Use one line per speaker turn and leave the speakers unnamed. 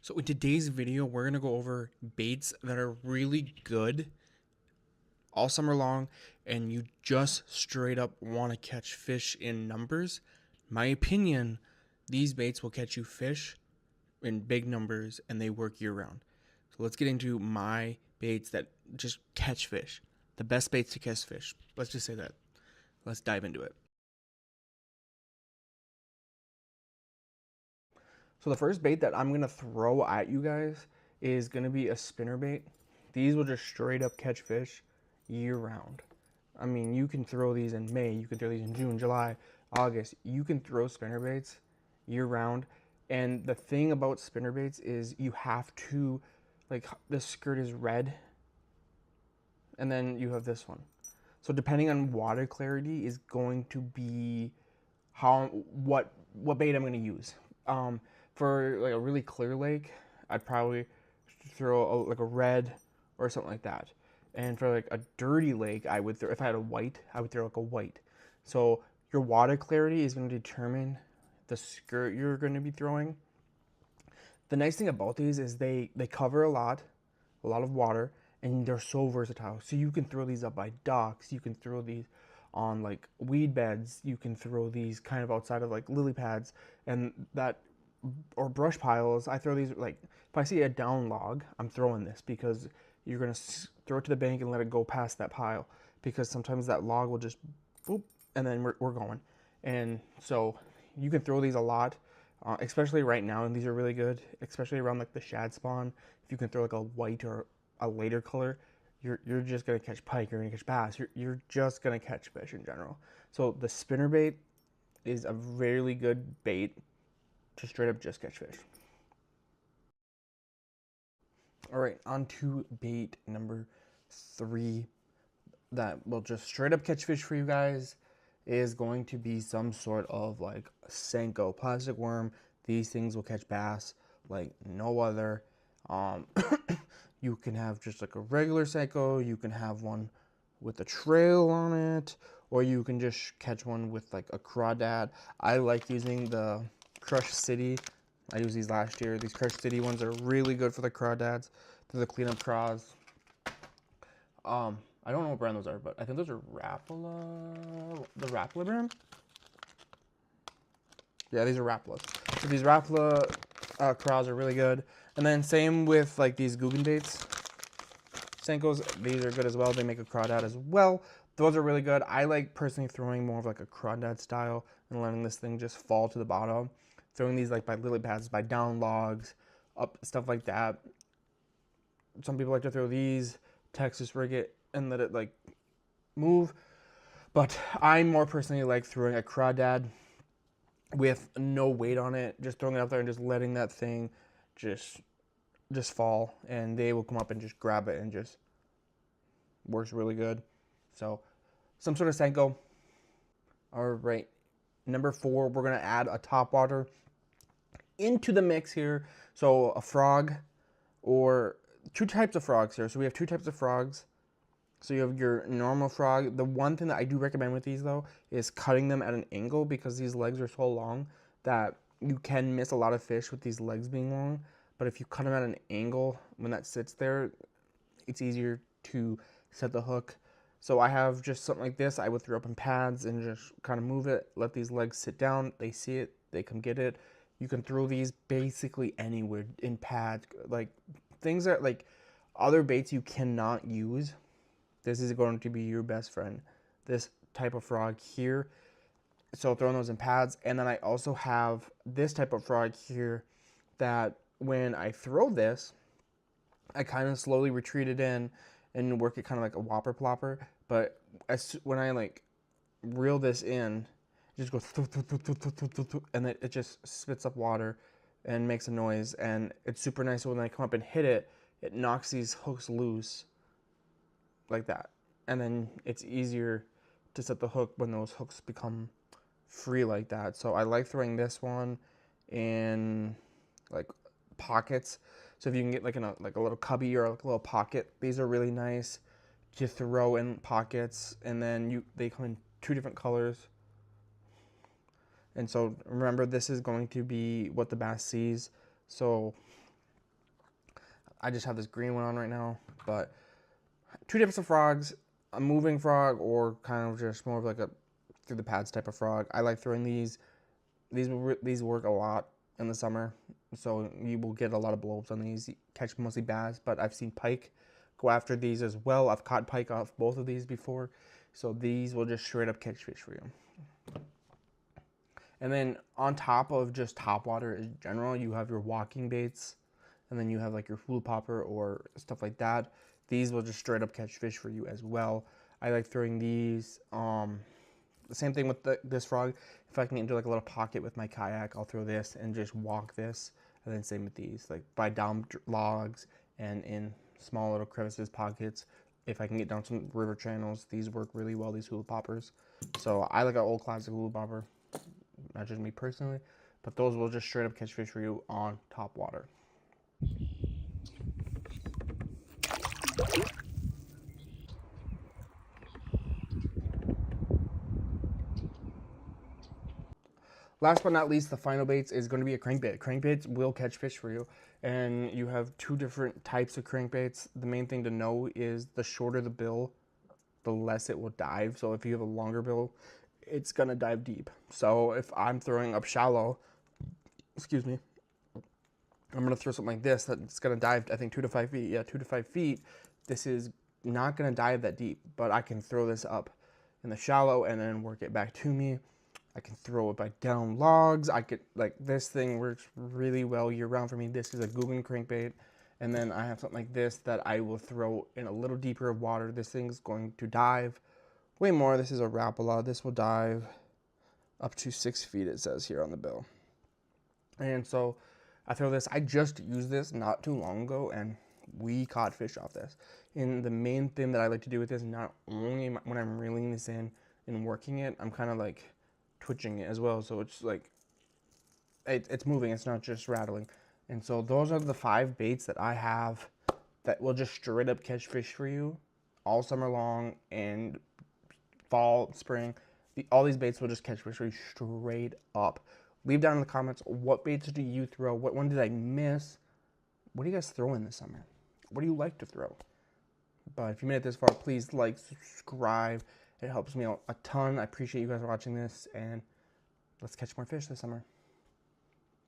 So in today's video, we're going to go over baits that are really good all summer long and you just straight up want to catch fish in numbers. My opinion, these baits will catch you fish in big numbers and they work year round. So let's get into my baits that just catch fish. The best baits to catch fish. Let's just say that. Let's dive into it. So the first bait that I'm going to throw at you guys is going to be a spinner bait. These will just straight up catch fish year round. I mean, you can throw these in May, you can throw these in June, July, August. You can throw spinner baits year round. And the thing about spinner baits is you have to, like, the skirt is red, and then you have this one. So depending on water clarity is going to be what bait I'm going to use. For like a really clear lake, I'd probably throw like a red or something like that. And for like a dirty lake, I would throw, if I had a white, I would throw like a white. So your water clarity is going to determine the skirt you're going to be throwing. The nice thing about these is they cover a lot of water, and they're so versatile. So you can throw these up by docks, you can throw these on like weed beds, you can throw these kind of outside of like lily pads and that, or brush piles. I throw these like, if I see a down log, I'm throwing this because you're gonna throw it to the bank and let it go past that pile, because sometimes that log will just boop and then we're going. And so you can throw these a lot, especially right now, and these are really good, especially around like the shad spawn. If you can throw like a white or a later color, you're just gonna catch pike, you're gonna catch bass, you're just gonna catch fish in general. So the spinner bait is a really good bait to straight up just catch fish. All right, on to bait number 3 that will just straight up catch fish for you guys is going to be some sort of like Senko plastic worm. These things will catch bass like no other. Um, you can have just like a regular Senko, you can have one with a trail on it, or you can just catch one with like a crawdad. I like using the Crush City. I used these last year. These Crush City ones are really good for the crawdads. They're the cleanup craws. I don't know what brand those are, but I think those are Rapala, the Rapala brand. Yeah, these are Rapalas. So these Rapala craws are really good. And then same with like these Guggen baits. Senkos, these are good as well. They make a crawdad as well. Those are really good. I like personally throwing more of like a crawdad style and letting this thing just fall to the bottom. Throwing these like by lily pads, by down logs, up, stuff like that. Some people like to throw these, Texas rig it, and let it like move. But I more personally like throwing a crawdad with no weight on it, just throwing it out there and just letting that thing just fall, and they will come up and just grab it, and just works really good. So some sort of Senko. All right, number 4, we're gonna add a topwater into the mix here. So a frog, or 2 types of frogs here. So we have 2 types of frogs. So you have your normal frog. The one thing that I do recommend with these though is cutting them at an angle, because these legs are so long that you can miss a lot of fish with these legs being long. But if you cut them at an angle, when that sits there, it's easier to set the hook. So I have just something like this. I would throw up in pads and just kind of move it, let these legs sit down. They see it, they come get it. You can throw these basically anywhere in pads, like things that like other baits you cannot use. This is going to be your best friend, this type of frog here. So throwing those in pads. And then I also have this type of frog here that when I throw this, I kind of slowly retreat it in and work it kind of like a whopper plopper. But when I like reel this in, it just goes, and it just spits up water and makes a noise. And it's super nice. So when I come up and hit it, it knocks these hooks loose like that. And then it's easier to set the hook when those hooks become free like that. So I like throwing this one in like pockets. So if you can get like in a little cubby or like a little pocket, these are really nice to throw in pockets. And then they come in 2 different colors. And so remember, this is going to be what the bass sees. So I just have this green one on right now, but two types of frogs, a moving frog or kind of just more of like a through the pads type of frog. I like throwing these. These work a lot in the summer, so you will get a lot of blowups on these. You catch mostly bass, but I've seen pike go after these as well. I've caught pike off both of these before, so these will just straight up catch fish for you. And then on top of just top water in general, you have your walking baits, and then you have like your hula popper or stuff like that. These will just straight up catch fish for you as well. I like throwing these. The same thing with this frog. If I can get into like a little pocket with my kayak, I'll throw this and just walk this. And then same with these, like by down logs and in small little crevices, pockets. If I can get down some river channels, these work really well, these hula poppers. So I like an old classic hula popper, not just me personally, but those will just straight up catch fish for you on top water. Last but not least, the final baits is going to be a crankbait. Crankbaits will catch fish for you, and you have two different types of crankbaits. The main thing to know is the shorter the bill, the less it will dive. So if you have a longer bill, it's going to dive deep. So if I'm throwing up shallow, excuse me, I'm going to throw something like this that's going to dive, I think 2 to 5 feet. Yeah, 2 to 5 feet. This is not going to dive that deep, but I can throw this up in the shallow and then work it back to me. I can throw it by down logs. I could, like, this thing works really well year round for me. This is a Googan crankbait. And then I have something like this that I will throw in a little deeper of water. This thing's going to dive way more. This is a Rapala. This will dive up to 6 feet, it says here on the bill. And so I throw this. I just used this not too long ago, and we caught fish off this. And the main thing that I like to do with this, not only when I'm reeling this in and working it, I'm kind of like twitching it as well, so it's like it's moving, it's not just rattling. And so those are the 5 baits that I have that will just straight up catch fish for you all summer long and fall, spring. All these baits will just catch fish for you straight up. Leave down in the comments, what baits do you throw? What one did I miss? What do you guys throw in this summer? What do you like to throw? But if you made it this far, please like, subscribe. It helps me out a ton. I appreciate you guys watching this, and let's catch more fish this summer.